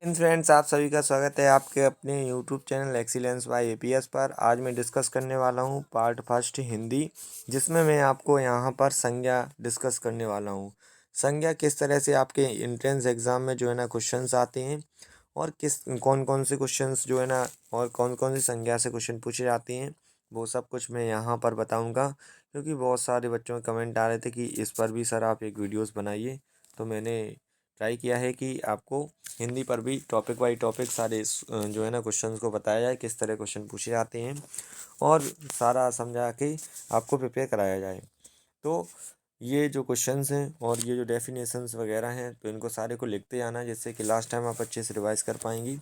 Friends, आप सभी का स्वागत है आपके अपने YouTube channel excellence by APS पर। आज मैं डिस्कस करने वाला हूं पार्ट फर्स्ट हिंदी, जिसमें मैं आपको यहां पर संज्ञा डिस्कस करने वाला हूं। संज्ञा किस तरह से आपके एंट्रेंस एग्ज़ाम में जो है ना क्वेश्चंस आते हैं और किस कौन कौन से क्वेश्चंस जो है ना और कौन कौन सी संज्ञा से क्वेश्चन पूछे जाते हैं, वो सब कुछ मैं यहाँ पर बताऊँगा। क्योंकि बहुत सारे बच्चों के कमेंट आ रहे थे कि इस पर भी सर आप एक वीडियोज़ बनाइए, तो मैंने ट्राई किया है कि आपको हिंदी पर भी टॉपिक बाई टॉपिक सारे जो है ना क्वेश्चंस को बताया जाए, किस तरह क्वेश्चन पूछे जाते हैं और सारा समझा के आपको प्रिपेयर कराया जाए। तो ये जो क्वेश्चंस हैं और ये जो डेफिनेशंस वगैरह हैं, तो इनको सारे को लिखते जाना, जिससे कि लास्ट टाइम आप अच्छे से रिवाइज कर पाएंगी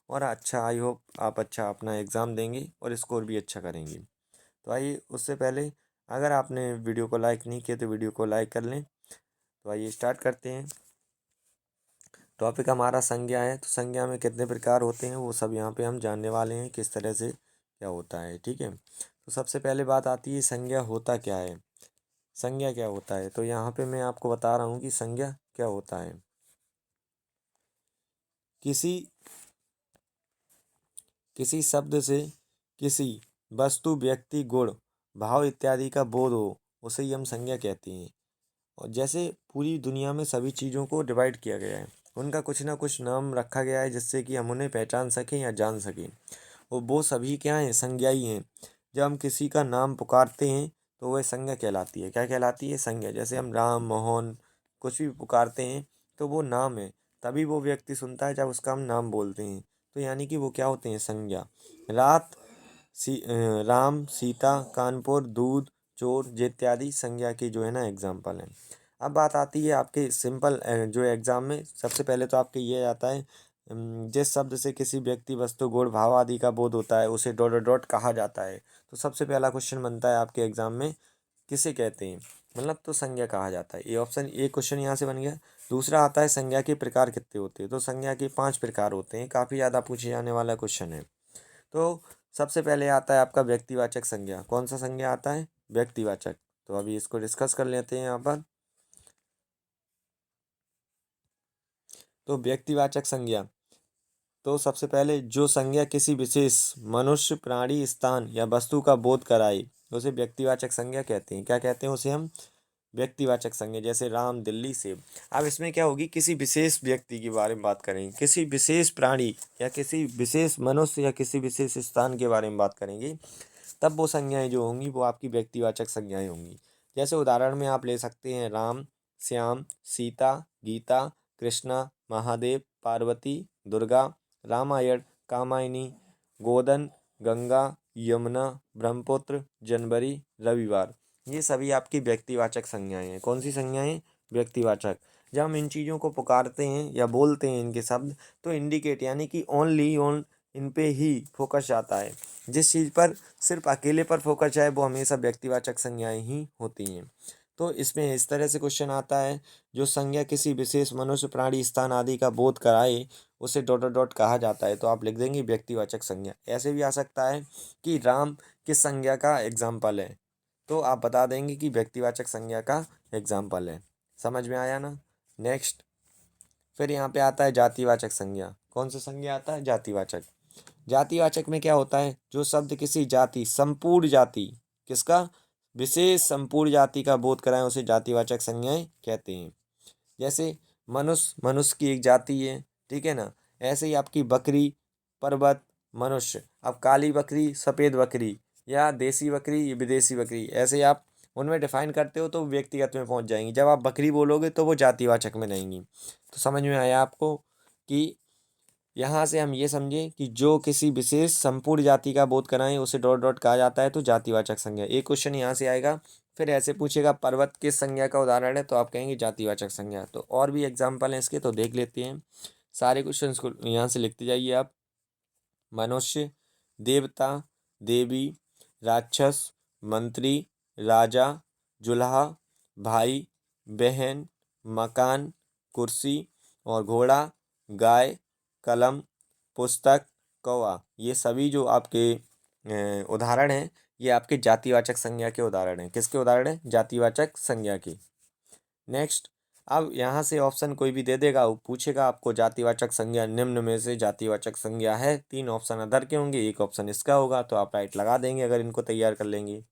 और अच्छा, आई होप आप अच्छा अपना एग्ज़ाम देंगे और स्कोर भी अच्छा करेंगी। तो आइए, उससे पहले अगर आपने वीडियो को लाइक नहीं किया तो वीडियो को लाइक कर लें। तो आइए स्टार्ट करते हैं। टॉपिक हमारा संज्ञा है, तो संज्ञा में कितने प्रकार होते हैं वो सब यहाँ पे हम जानने वाले हैं, किस तरह से क्या होता है। ठीक है, तो सबसे पहले बात आती है संज्ञा होता क्या है। संज्ञा क्या होता है, तो यहाँ पे मैं आपको बता रहा हूँ कि संज्ञा क्या होता है। किसी किसी शब्द से किसी वस्तु, व्यक्ति, गुण, भाव इत्यादि का बोध हो, उसे ही हम संज्ञा कहते हैं। और जैसे पूरी दुनिया में सभी चीज़ों को डिवाइड किया गया है, उनका कुछ ना कुछ नाम रखा गया है, जिससे कि हम उन्हें पहचान सकें या जान सकें। और वो सभी क्या हैं, संज्ञा ही हैं। जब हम किसी का नाम पुकारते हैं तो वह संज्ञा कहलाती है। क्या कहलाती है? संज्ञा। जैसे हम राम, मोहन कुछ भी पुकारते हैं तो वो नाम है, तभी वो व्यक्ति सुनता है जब उसका हम नाम बोलते हैं। तो यानी कि वो क्या होते हैं? संज्ञा। रात, राम, सीता, कानपुर, दूध, चोर इत्यादि संज्ञा की जो है ना एग्जाम्पल हैं। अब बात आती है आपके सिंपल जो एग्ज़ाम में, सबसे पहले तो आपके ये आता है, जिस शब्द से किसी व्यक्ति, वस्तु, गुण, भाव आदि का बोध होता है उसे डॉट डॉट डॉट कहा जाता है। तो सबसे पहला क्वेश्चन बनता है आपके एग्जाम में, किसे कहते हैं, मतलब तो संज्ञा कहा जाता है। ये ऑप्शन, एक क्वेश्चन यहाँ से बन गया। दूसरा आता है संज्ञा के प्रकार कितने होते हैं, तो संज्ञा के 5 प्रकार होते हैं। काफ़ी ज़्यादा पूछे जाने वाला क्वेश्चन है। तो सबसे पहले आता है आपका व्यक्तिवाचक संज्ञा। कौन सा संज्ञा आता है? व्यक्तिवाचक। तो अभी इसको डिस्कस कर लेते हैं यहाँ पर। तो व्यक्तिवाचक संज्ञा, तो सबसे पहले जो संज्ञा किसी विशेष मनुष्य, प्राणी, स्थान या वस्तु का बोध कराए उसे व्यक्तिवाचक संज्ञा कहते हैं। क्या कहते हैं उसे हम? व्यक्तिवाचक संज्ञा। जैसे राम, दिल्ली, सेब। अब इसमें क्या होगी, किसी विशेष व्यक्ति के बारे में बात करेंगे, किसी विशेष प्राणी या किसी विशेष मनुष्य या किसी विशेष स्थान के बारे में बात करेंगे, तब वो संज्ञाएं जो होंगी वो आपकी व्यक्तिवाचक संज्ञाएं होंगी। जैसे उदाहरण में आप ले सकते हैं राम, श्याम, सीता, गीता, कृष्णा, महादेव, पार्वती, दुर्गा, रामायण, कामायनी, गोदन, गंगा, यमुना, ब्रह्मपुत्र, जनवरी, रविवार। ये सभी आपकी व्यक्तिवाचक संज्ञाएं हैं। कौन सी संज्ञाएं? व्यक्तिवाचक। जब हम इन चीज़ों को पुकारते हैं या बोलते हैं इनके शब्द, तो इंडिकेट यानी कि ओनली ऑन इन पे ही फोकस जाता है। जिस चीज़ पर सिर्फ अकेले पर फोकस जाए वो हमेशा व्यक्तिवाचक संज्ञाएं ही होती हैं। तो इसमें इस तरह से क्वेश्चन आता है, जो संज्ञा किसी विशेष मनुष्य, प्राणी, स्थान आदि का बोध कराए उसे डॉट डॉट डॉट कहा जाता है। तो आप लिख देंगे व्यक्तिवाचक संज्ञा। ऐसे भी आ सकता है कि राम किस संज्ञा का एग्जाम्पल है, तो आप बता देंगे कि व्यक्तिवाचक संज्ञा का एग्जाम्पल है। समझ में आया ना? नेक्स्ट, फिर यहाँ पे आता है जातिवाचक संज्ञा। कौन सा संज्ञा आता है? जातिवाचक। जातिवाचक में क्या होता है, जो शब्द किसी जाति, संपूर्ण जाति, किसका? विशेष संपूर्ण जाति का बोध कराएं उसे जातिवाचक संज्ञाएं कहते हैं। जैसे मनुष्य, मनुष्य की एक जाति है, ठीक है ना। ऐसे ही आपकी बकरी, पर्वत, मनुष्य। अब काली बकरी, सफ़ेद बकरी, या देसी बकरी, विदेशी बकरी, ऐसे आप उनमें डिफाइन करते हो तो व्यक्तिगत में पहुंच जाएंगी। जब आप बकरी बोलोगे तो वो जातिवाचक में रहेंगी। तो समझ में आया आपको कि यहाँ से हम ये समझें कि जो किसी विशेष संपूर्ण जाति का बोध कराएं उसे डॉट डॉट कहा जाता है, तो जातिवाचक संज्ञा। एक क्वेश्चन यहाँ से आएगा। फिर ऐसे पूछेगा पर्वत किस संज्ञा का उदाहरण है, तो आप कहेंगे जातिवाचक संज्ञा। तो और भी एग्जाम्पल हैं इसके, तो देख लेते हैं। सारे क्वेश्चन को यहाँ से लिखते जाइए आप। मनुष्य, देवता, देवी, राक्षस, मंत्री, राजा, जुल्हा, भाई, बहन, मकान, कुर्सी और घोड़ा, गाय, कलम, पुस्तक, कौवा। ये सभी जो आपके उदाहरण हैं, ये आपके जातिवाचक संज्ञा के उदाहरण हैं। किसके उदाहरण हैं? जातिवाचक संज्ञा के। नेक्स्ट, अब यहाँ से ऑप्शन कोई भी दे देगा, वो पूछेगा आपको जातिवाचक संज्ञा निम्न में से जातिवाचक संज्ञा है, 3 ऑप्शन अदर के होंगे, 1 ऑप्शन इसका होगा, तो आप राइट लगा देंगे अगर इनको तैयार कर लेंगे।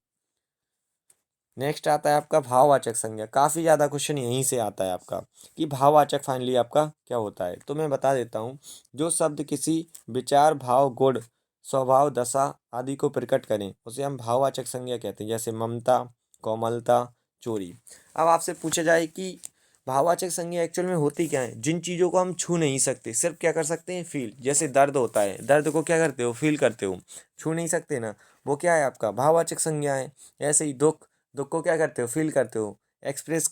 नेक्स्ट आता है आपका भाववाचक संज्ञा। काफ़ी ज़्यादा क्वेश्चन यहीं से आता है आपका कि भाववाचक फाइनली आपका क्या होता है। तो मैं बता देता हूँ, जो शब्द किसी विचार, भाव, गुण, स्वभाव, दशा आदि को प्रकट करें उसे हम भाववाचक संज्ञा कहते हैं, जैसे ममता, कोमलता, चोरी। अब आपसे पूछा जाए कि भाववाचक संज्ञा एक्चुअल में होती क्या है। जिन चीज़ों को हम छू नहीं सकते, सिर्फ क्या कर सकते हैं, फील। जैसे दर्द होता है, दर्द को क्या करते हो, फील करते हो, छू नहीं सकते ना, वो क्या है आपका भाववाचक संज्ञा है। ऐसे ही दुख, दुख को क्या करते हो, फील करते हो। एक्सप्रेस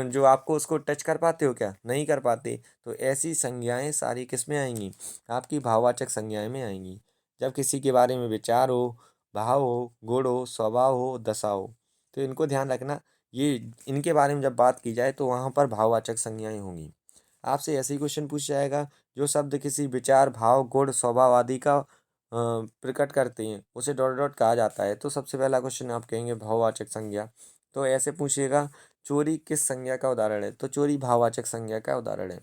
जो आपको उसको टच कर पाते हो क्या, नहीं कर पाते। तो ऐसी संज्ञाएं सारी किस में आएंगी, आपकी भाववाचक संज्ञाएं में आएंगी। जब किसी के बारे में विचार हो, भाव हो, गुण हो, स्वभाव हो, दशा हो, तो इनको ध्यान रखना। ये इनके बारे में जब बात की जाए तो वहाँ पर भाववाचक संज्ञाएं होंगी। आपसे ऐसे ही क्वेश्चन पूछा जाएगा, जो शब्द किसी विचार, भाव, गुण, स्वभाव आदि का प्रकट करते हैं उसे डॉट डॉट कहा जाता है। तो सबसे पहला क्वेश्चन आप कहेंगे भाववाचक संज्ञा। तो ऐसे पूछिएगा, चोरी किस संज्ञा का उदाहरण है, तो चोरी भाववाचक संज्ञा का उदाहरण है।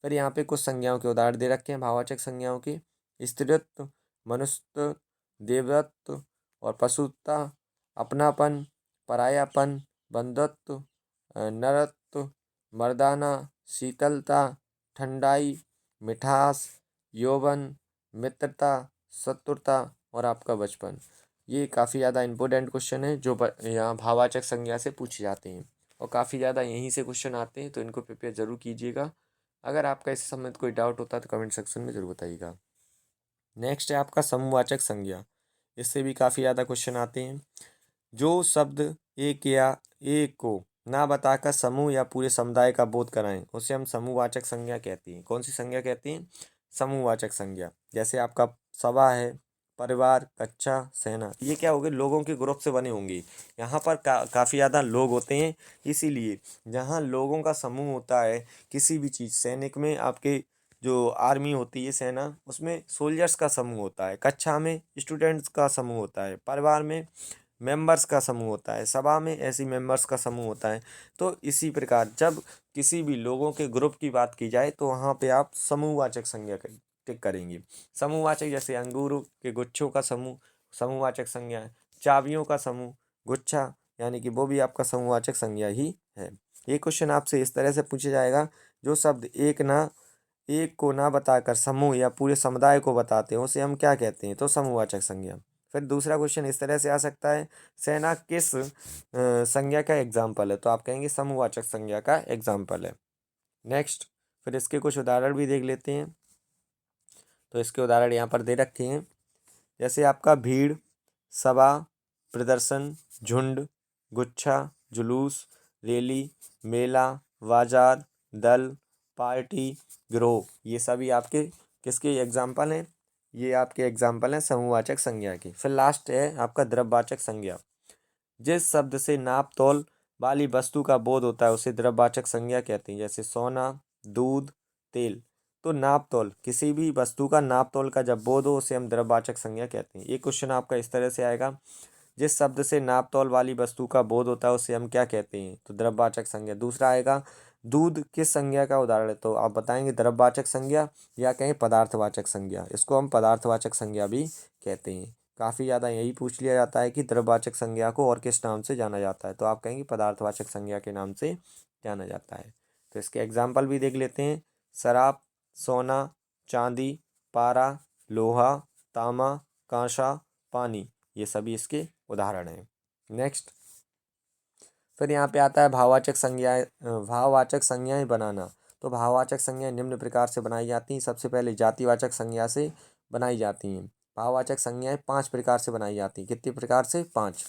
फिर यहाँ पे कुछ संज्ञाओं के उदाहरण दे रखे हैं भाववाचक संज्ञाओं के। स्त्रीत्व, मनुष्यत्व, देवत्व और पशुत्व, अपनापन, परायापन, बंधुत्व, नरत्व, मर्दाना, शीतलता, ठंडाई, मिठास, यौवन, मित्रता, शत्रुता और आपका बचपन। ये काफ़ी ज़्यादा इंपॉर्टेंट क्वेश्चन है जो यहाँ भाववाचक संज्ञा से पूछे जाते हैं, और काफ़ी ज़्यादा यहीं से क्वेश्चन आते हैं, तो इनको प्रिपेयर जरूर कीजिएगा। अगर आपका इस संबंध कोई डाउट होता है तो कमेंट सेक्शन में जरूर बताइएगा। नेक्स्ट है आपका समूहवाचक संज्ञा। इससे भी काफ़ी ज़्यादा क्वेश्चन आते हैं। जो शब्द एक या एक को ना बताकर समूह या पूरे समुदाय का बोध कराएं उसे हम समूहवाचक संज्ञा कहते हैं। कौन सी संज्ञा कहते हैं, समूहवाचक संज्ञा। जैसे आपका सभा है, परिवार, कक्षा, सेना, ये क्या होंगे, लोगों के ग्रुप से बने होंगे। यहाँ पर काफ़ी ज़्यादा लोग होते हैं, इसीलिए जहाँ लोगों का समूह होता है किसी भी चीज़, सैनिक में आपके जो आर्मी होती है, सेना, उसमें सोल्जर्स का समूह होता है, कक्षा में स्टूडेंट्स का समूह होता है, परिवार में मेंबर्स का समूह होता है, सभा में ऐसी मेंबर्स का समूह होता है। तो इसी प्रकार जब किसी भी लोगों के ग्रुप की बात की जाए तो वहाँ पे आप समूहवाचक संज्ञा टिक करेंगे। समूहवाचक जैसे अंगूरों के गुच्छों का समूह समूहवाचक संज्ञा है, चाबियों का समूह, गुच्छा, यानी कि वो भी आपका समूहवाचक संज्ञा ही है। ये क्वेश्चन आपसे इस तरह से पूछा जाएगा, जो शब्द एक को ना बताकर समूह या पूरे समुदाय को बताते हैं उसे हम क्या कहते हैं, तो समूहवाचक संज्ञा। फिर दूसरा क्वेश्चन इस तरह से आ सकता है, सेना किस संज्ञा का एग्जाम्पल है, तो आप कहेंगे समूहवाचक संज्ञा का एग्जाम्पल है। नेक्स्ट, फिर इसके कुछ उदाहरण भी देख लेते हैं। तो इसके उदाहरण यहाँ पर दे रखे हैं, जैसे आपका भीड़, सभा, प्रदर्शन, झुंड, गुच्छा, जुलूस, रैली, मेला, बाजार, दल, पार्टी, गिरोह, ये सभी आपके किसके एग्जाम्पल हैं, ये आपके एग्जाम्पल हैं समूहवाचक संज्ञा के। फिर लास्ट है आपका द्रव्यवाचक संज्ञा। जिस शब्द से नाप तोल वाली वस्तु का बोध होता है उसे द्रव्यवाचक संज्ञा कहते हैं, जैसे सोना, दूध, तेल। तो नाप तोल, किसी भी वस्तु का नाप तोल का जब बोध हो उसे हम द्रव्यवाचक संज्ञा कहते हैं। ये क्वेश्चन आपका इस तरह से आएगा, जिस शब्द से नाप तोल वाली वस्तु का बोध होता है उसे हम क्या कहते हैं, तो द्रव्यवाचक संज्ञा। दूसरा आएगा, दूध किस संज्ञा का उदाहरण है, तो आप बताएंगे द्रव्यवाचक संज्ञा या कहें पदार्थवाचक संज्ञा। इसको हम पदार्थवाचक संज्ञा भी कहते हैं। काफ़ी ज़्यादा यही पूछ लिया जाता है कि द्रव्यवाचक संज्ञा को और किस नाम से जाना जाता है, तो आप कहेंगे पदार्थवाचक संज्ञा के नाम से जाना जाता है। तो इसके एग्जाम्पल भी देख लेते हैं, शराब, सोना, चांदी, पारा, लोहा, तांबा, कांसा, पानी, ये सभी इसके उदाहरण हैं। नेक्स्ट, फिर यहाँ पे आता है भाववाचक संज्ञाएं, भाववाचक संज्ञाएं बनाना। तो भाववाचक संज्ञाएं निम्न प्रकार से बनाई जाती हैं। सबसे पहले जातिवाचक संज्ञा से बनाई जाती हैं। भाववाचक संज्ञाएं 5 प्रकार से बनाई जाती हैं। कितने प्रकार से, 5।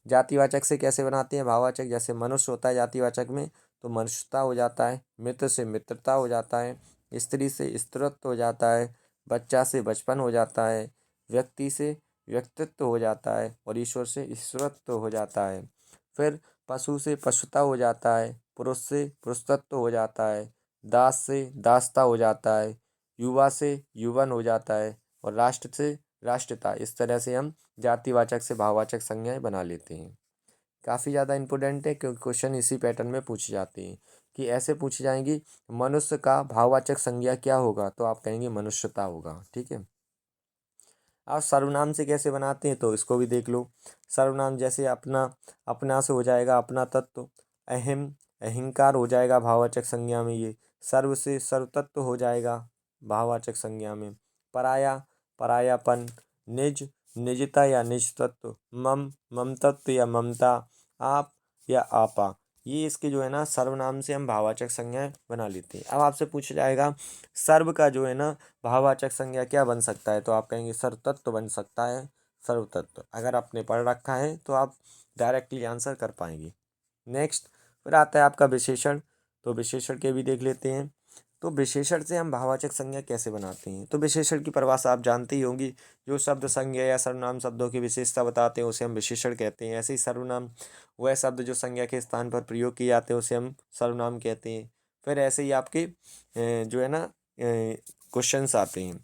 जातिवाचक से कैसे बनाते हैं भाववाचक, जैसे मनुष्य होता है जातिवाचक में तो मनुष्यता हो जाता है, मित्र से मित्रता हो जाता है, स्त्री से स्त्रीत्व हो जाता है, बच्चा से बचपन हो जाता है, व्यक्ति से व्यक्तित्व हो जाता है और ईश्वर से ईश्वरत्व हो जाता है। फिर पशु से पशुता हो जाता है, पुरुष से पुरुषत्व हो जाता है, दास से दासता हो जाता है, युवा से युवन हो जाता है और राष्ट्र से राष्ट्रता। इस तरह से हम जातिवाचक से भाववाचक संज्ञाएं बना लेते हैं। काफ़ी ज़्यादा इंपॉर्टेंट है क्योंकि क्वेश्चन इसी पैटर्न में पूछे जाते हैं। कि ऐसे पूछी जाएंगी मनुष्य का भाववाचक संज्ञा क्या होगा, तो आप कहेंगे मनुष्यता होगा। ठीक है। आप सर्वनाम से कैसे बनाते हैं तो इसको भी देख लो। सर्वनाम जैसे अपना, अपना से हो जाएगा अपना तत्व। अहम, अहंकार हो जाएगा भाववाचक संज्ञा में ये। सर्व से सर्वतत्व हो जाएगा भाववाचक संज्ञा में। पराया, परायापन। निज, निजता या निज तत्व। मम, ममतत्व या ममता। आप या आपा। ये इसके जो है ना सर्वनाम से हम भाववाचक संज्ञा बना लेते हैं। अब आपसे पूछा जाएगा सर्व का जो है ना भाववाचक संज्ञा क्या बन सकता है, तो आप कहेंगे सर्वतत्व बन सकता है। सर्वतत्व अगर आपने पढ़ रखा है तो आप डायरेक्टली आंसर कर पाएंगे। नेक्स्ट फिर आता है आपका विशेषण। तो विशेषण के भी देख लेते हैं। तो विशेषण से हम भाववाचक संज्ञा कैसे बनाते हैं, तो विशेषण की परिभाषा आप जानते ही होंगी। जो शब्द संज्ञा या सर्वनाम शब्दों की विशेषता बताते हैं उसे हम विशेषण कहते हैं। ऐसे ही सर्वनाम वह शब्द जो संज्ञा के स्थान पर प्रयोग किए जाते हैं उसे हम सर्वनाम कहते हैं। फिर ऐसे ही आपके जो है ना क्वेश्चंस आते हैं।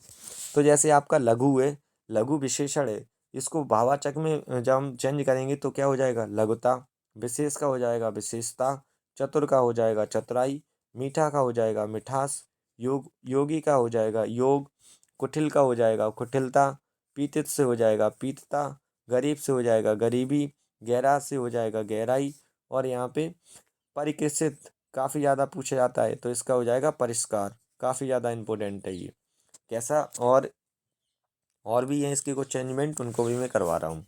तो जैसे आपका लघु है, लघु विशेषण है, इसको भाववाचक में जब हम चेंज करेंगे तो क्या हो जाएगा लघुता। विशेष का हो जाएगा विशेषता। चतुर का हो जाएगा चतुराई। मीठा का हो जाएगा मिठास। योगी का हो जाएगा योग। कुटिल का हो जाएगा कुटिलता। पीतित से हो जाएगा पीतता। गरीब से हो जाएगा गरीबी। गहरा से हो जाएगा गहराई। और यहाँ पे परिकृषित काफ़ी ज़्यादा पूछा जाता है तो इसका हो जाएगा परिष्कार। काफ़ी ज़्यादा इम्पोर्टेंट है ये। कैसा और भी हैं इसके कुछ चेंजमेंट, उनको भी मैं करवा रहा हूँ।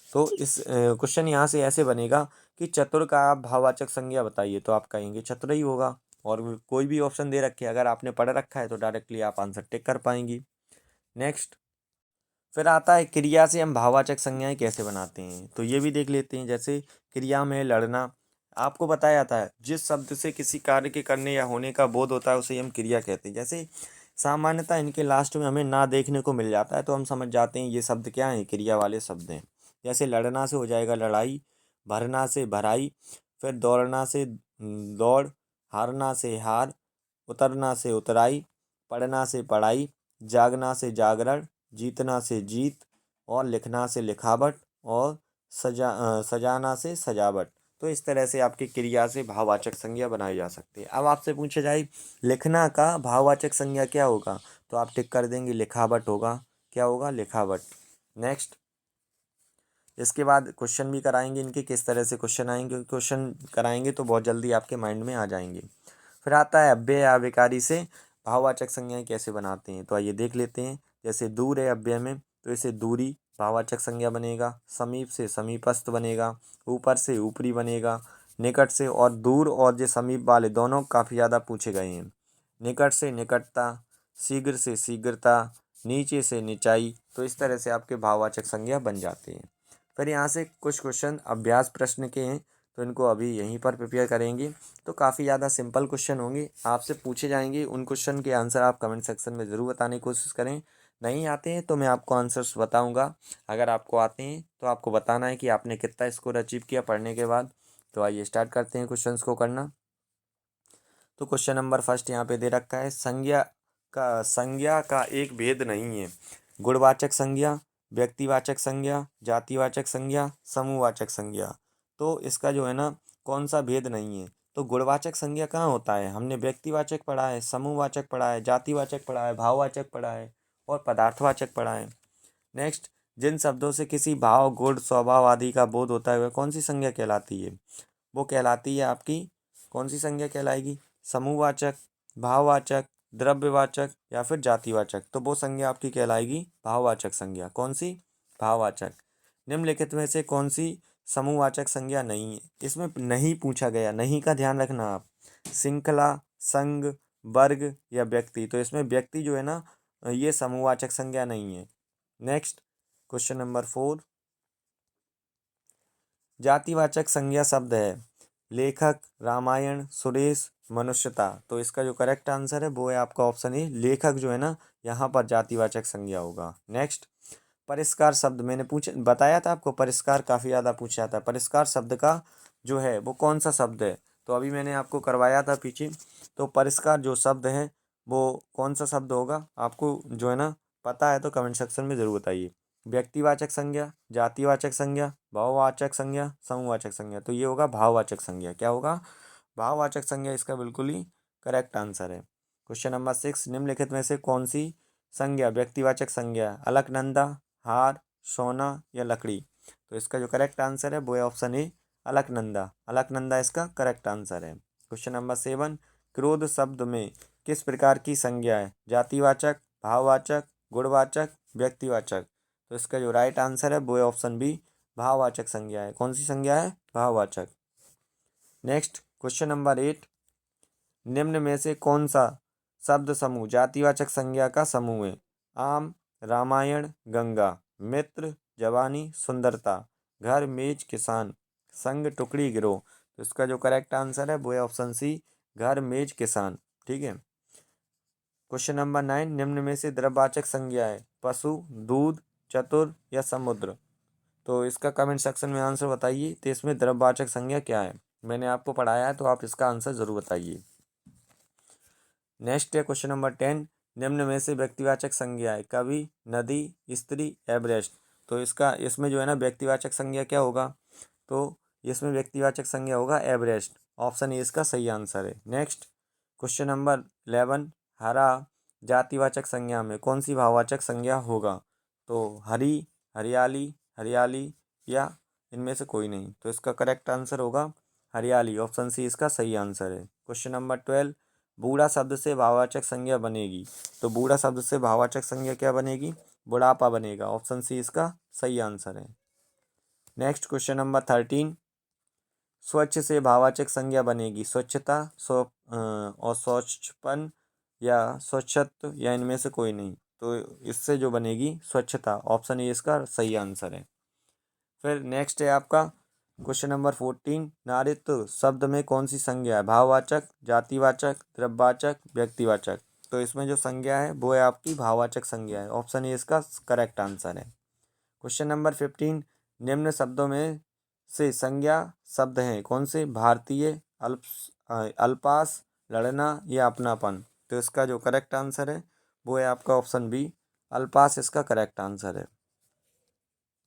तो इस क्वेश्चन यहाँ से ऐसे बनेगा कि चतुर का आप भाववाचक संज्ञा बताइए, तो आप कहेंगे चतुर ही होगा। और कोई भी ऑप्शन दे रखे अगर आपने पढ़ रखा है तो डायरेक्टली आप आंसर टिक कर पाएंगी। नेक्स्ट फिर आता है क्रिया से हम भाववाचक संज्ञाएं कैसे बनाते हैं, तो ये भी देख लेते हैं। जैसे क्रिया में लड़ना, आपको बताया जाता है जिस शब्द से किसी कार्य के करने या होने का बोध होता है उसे हम क्रिया कहते हैं। जैसे सामान्यतः इनके लास्ट में हमें ना देखने को मिल जाता है तो हम समझ जाते हैं ये शब्द क्या है, क्रिया वाले शब्द हैं। जैसे लड़ना से हो जाएगा लड़ाई। भरना से भराई। फिर दौड़ना से दौड़। हारना से हार। उतरना से उतराई। पढ़ना से पढ़ाई। जागना से जागरण। जीतना से जीत। और लिखना से लिखावट। और सजाना से सजावट। तो इस तरह से आपकी क्रिया से भाववाचक संज्ञा बनाई जा सकती है। अब आपसे पूछा जाए लिखना का भाववाचक संज्ञा क्या होगा, तो आप टिक कर देंगे लिखावट होगा। क्या होगा, लिखावट। नेक्स्ट इसके बाद क्वेश्चन भी कराएंगे इनके, किस तरह से क्वेश्चन आएंगे, क्वेश्चन कराएंगे तो बहुत जल्दी आपके माइंड में आ जाएंगे। फिर आता है अव्यय या विकारी से भाववाचक संज्ञाएं कैसे बनाते हैं, तो आइए देख लेते हैं। जैसे दूर है अव्यय में तो इसे दूरी भाववाचक संज्ञा बनेगा। समीप से समीपस्थ बनेगा। ऊपर से ऊपरी बनेगा। निकट से, और दूर और जो समीप वाले दोनों काफ़ी ज़्यादा पूछे गए हैं। निकट से निकटता। शीघ्र से शीघ्रता। नीचे से निचाई। तो इस तरह से आपके भाववाचक संज्ञा बन जाते हैं। फिर यहाँ से कुछ क्वेश्चन अभ्यास प्रश्न के हैं तो इनको अभी यहीं पर प्रिपेयर करेंगे। तो काफ़ी ज़्यादा सिंपल क्वेश्चन होंगे, आपसे पूछे जाएंगे। उन क्वेश्चन के आंसर आप कमेंट सेक्शन में ज़रूर बताने की कोशिश करें। नहीं आते हैं तो मैं आपको आंसर्स बताऊंगा। अगर आपको आते हैं तो आपको बताना है कि आपने कितना स्कोर अचीव किया पढ़ने के बाद। तो आइए स्टार्ट करते हैं क्वेश्चंस को करना। तो क्वेश्चन नंबर फर्स्ट यहाँ पे दे रखा है संज्ञा का एक भेद नहीं है। गुणवाचक संज्ञा, व्यक्तिवाचक संज्ञा, जातिवाचक संज्ञा, समूहवाचक संज्ञा। तो इसका जो है ना कौन सा भेद नहीं है, तो गुणवाचक संज्ञा कहाँ होता है, हमने व्यक्तिवाचक पढ़ा है, समूहवाचक पढ़ा है, जातिवाचक पढ़ा है, भाववाचक पढ़ा है और पदार्थवाचक पढ़ा है। नेक्स्ट जिन शब्दों से किसी भाव गुण स्वभाव आदि का बोध होता है वह कौन सी संज्ञा कहलाती है, वो कहलाती है आपकी कौन सी संज्ञा कहलाएगी, समूहवाचक, भाववाचक, द्रव्यवाचक या फिर जातिवाचक। तो वो संज्ञा आपकी कहलाएगी भाववाचक संज्ञा। कौन सी, भाववाचक। निम्नलिखित में से कौन सी समूहवाचक संज्ञा नहीं है, इसमें नहीं पूछा गया, नहीं का ध्यान रखना आप। श्रृंखला, संघ, वर्ग या व्यक्ति, तो इसमें व्यक्ति जो है ना ये समूहवाचक संज्ञा नहीं है। नेक्स्ट क्वेश्चन नंबर 4, जातिवाचक संज्ञा शब्द है लेखक, रामायण, सुरेश, मनुष्यता। तो इसका जो करेक्ट आंसर है वो है आपका ऑप्शन ए, लेखक जो है ना यहाँ पर जातिवाचक संज्ञा होगा। नेक्स्ट परिष्कार शब्द, मैंने बताया था आपको परिष्कार काफ़ी ज़्यादा पूछा था। परिष्कार शब्द का जो है वो कौन सा शब्द है, तो अभी मैंने आपको करवाया था पीछे। तो परिष्कार जो शब्द है वो कौन सा शब्द होगा, आपको जो है ना पता है तो कमेंट सेक्शन में ज़रूर बताइए। व्यक्तिवाचक संज्ञा, जातिवाचक संज्ञा, भाववाचक संज्ञा, समूहवाचक संज्ञा। तो ये होगा भाववाचक संज्ञा। क्या होगा, भाववाचक संज्ञा इसका बिल्कुल ही करेक्ट आंसर है। क्वेश्चन नंबर 6, निम्नलिखित में से कौन सी संज्ञा व्यक्तिवाचक संज्ञा है? अलकनंदा, हार, सोना या लकड़ी? तो इसका जो करेक्ट आंसर है वो है ऑप्शन ए, अलकनंदा। अलकनंदा इसका करेक्ट आंसर है। क्वेश्चन नंबर 7, क्रोध शब्द में किस प्रकार की संज्ञा है? जातिवाचक, भाववाचक, गुणवाचक, व्यक्तिवाचक? तो इसका जो राइट आंसर है वो है ऑप्शन बी, भाववाचक संज्ञा है। कौन सी संज्ञा है? भाववाचक। नेक्स्ट क्वेश्चन नंबर 8, निम्न में से कौन सा शब्द समूह जातिवाचक संज्ञा का समूह है? आम, रामायण, गंगा, मित्र, जवानी, सुंदरता, घर, मेज, किसान, संग, टुकड़ी, गिरोह? तो इसका जो करेक्ट आंसर है वो है ऑप्शन सी, घर, मेज, किसान। ठीक है। क्वेश्चन नंबर 9, निम्न में से द्रव्यवाचक संज्ञा है? पशु, दूध, चतुर या समुद्र? तो इसका कमेंट सेक्शन में आंसर बताइए। तो इसमें द्रव्यवाचक संज्ञा क्या है? मैंने आपको पढ़ाया है तो आप इसका आंसर जरूर बताइए। नेक्स्ट है क्वेश्चन नंबर 10, निम्न में से व्यक्तिवाचक संज्ञा है? कवि, नदी, स्त्री, एवरेस्ट? तो इसमें जो है ना व्यक्तिवाचक संज्ञा क्या होगा? तो इसमें व्यक्तिवाचक संज्ञा होगा एवरेस्ट। ऑप्शन ए इसका सही आंसर है। नेक्स्ट क्वेश्चन नंबर 11, हरा जातिवाचक संज्ञा में कौन सी भाववाचक संज्ञा होगा? तो हरी, हरियाली, हरियाली या इनमें से कोई नहीं? तो इसका करेक्ट आंसर होगा हरियाली। ऑप्शन सी इसका सही आंसर है। क्वेश्चन नंबर 12, बूढ़ा शब्द से भाववाचक संज्ञा बनेगी? तो बूढ़ा शब्द से भाववाचक संज्ञा क्या बनेगी? बुढ़ापा बनेगा। ऑप्शन सी इसका सही आंसर है। नेक्स्ट क्वेश्चन नंबर 13, स्वच्छ से भाववाचक संज्ञा बनेगी? स्वच्छता, और स्वच्छपन या स्वच्छत्व या इनमें से कोई नहीं? तो इससे जो बनेगी स्वच्छता। ऑप्शन ए इसका सही आंसर है। फिर नेक्स्ट है आपका क्वेश्चन नंबर 14, नारित्व शब्द में कौन सी संज्ञा है? भाववाचक, जातिवाचक, द्रव्यवाचक, व्यक्तिवाचक? तो इसमें जो संज्ञा है वो है आपकी भाववाचक संज्ञा है। ऑप्शन ए इसका करेक्ट आंसर है। क्वेश्चन नंबर 15, निम्न शब्दों में से संज्ञा शब्द हैं कौन से? भारतीय, अल्पास, लड़ना या अपनापन? तो इसका जो करेक्ट आंसर है वो है आपका ऑप्शन बी, अल्पास इसका करेक्ट आंसर है।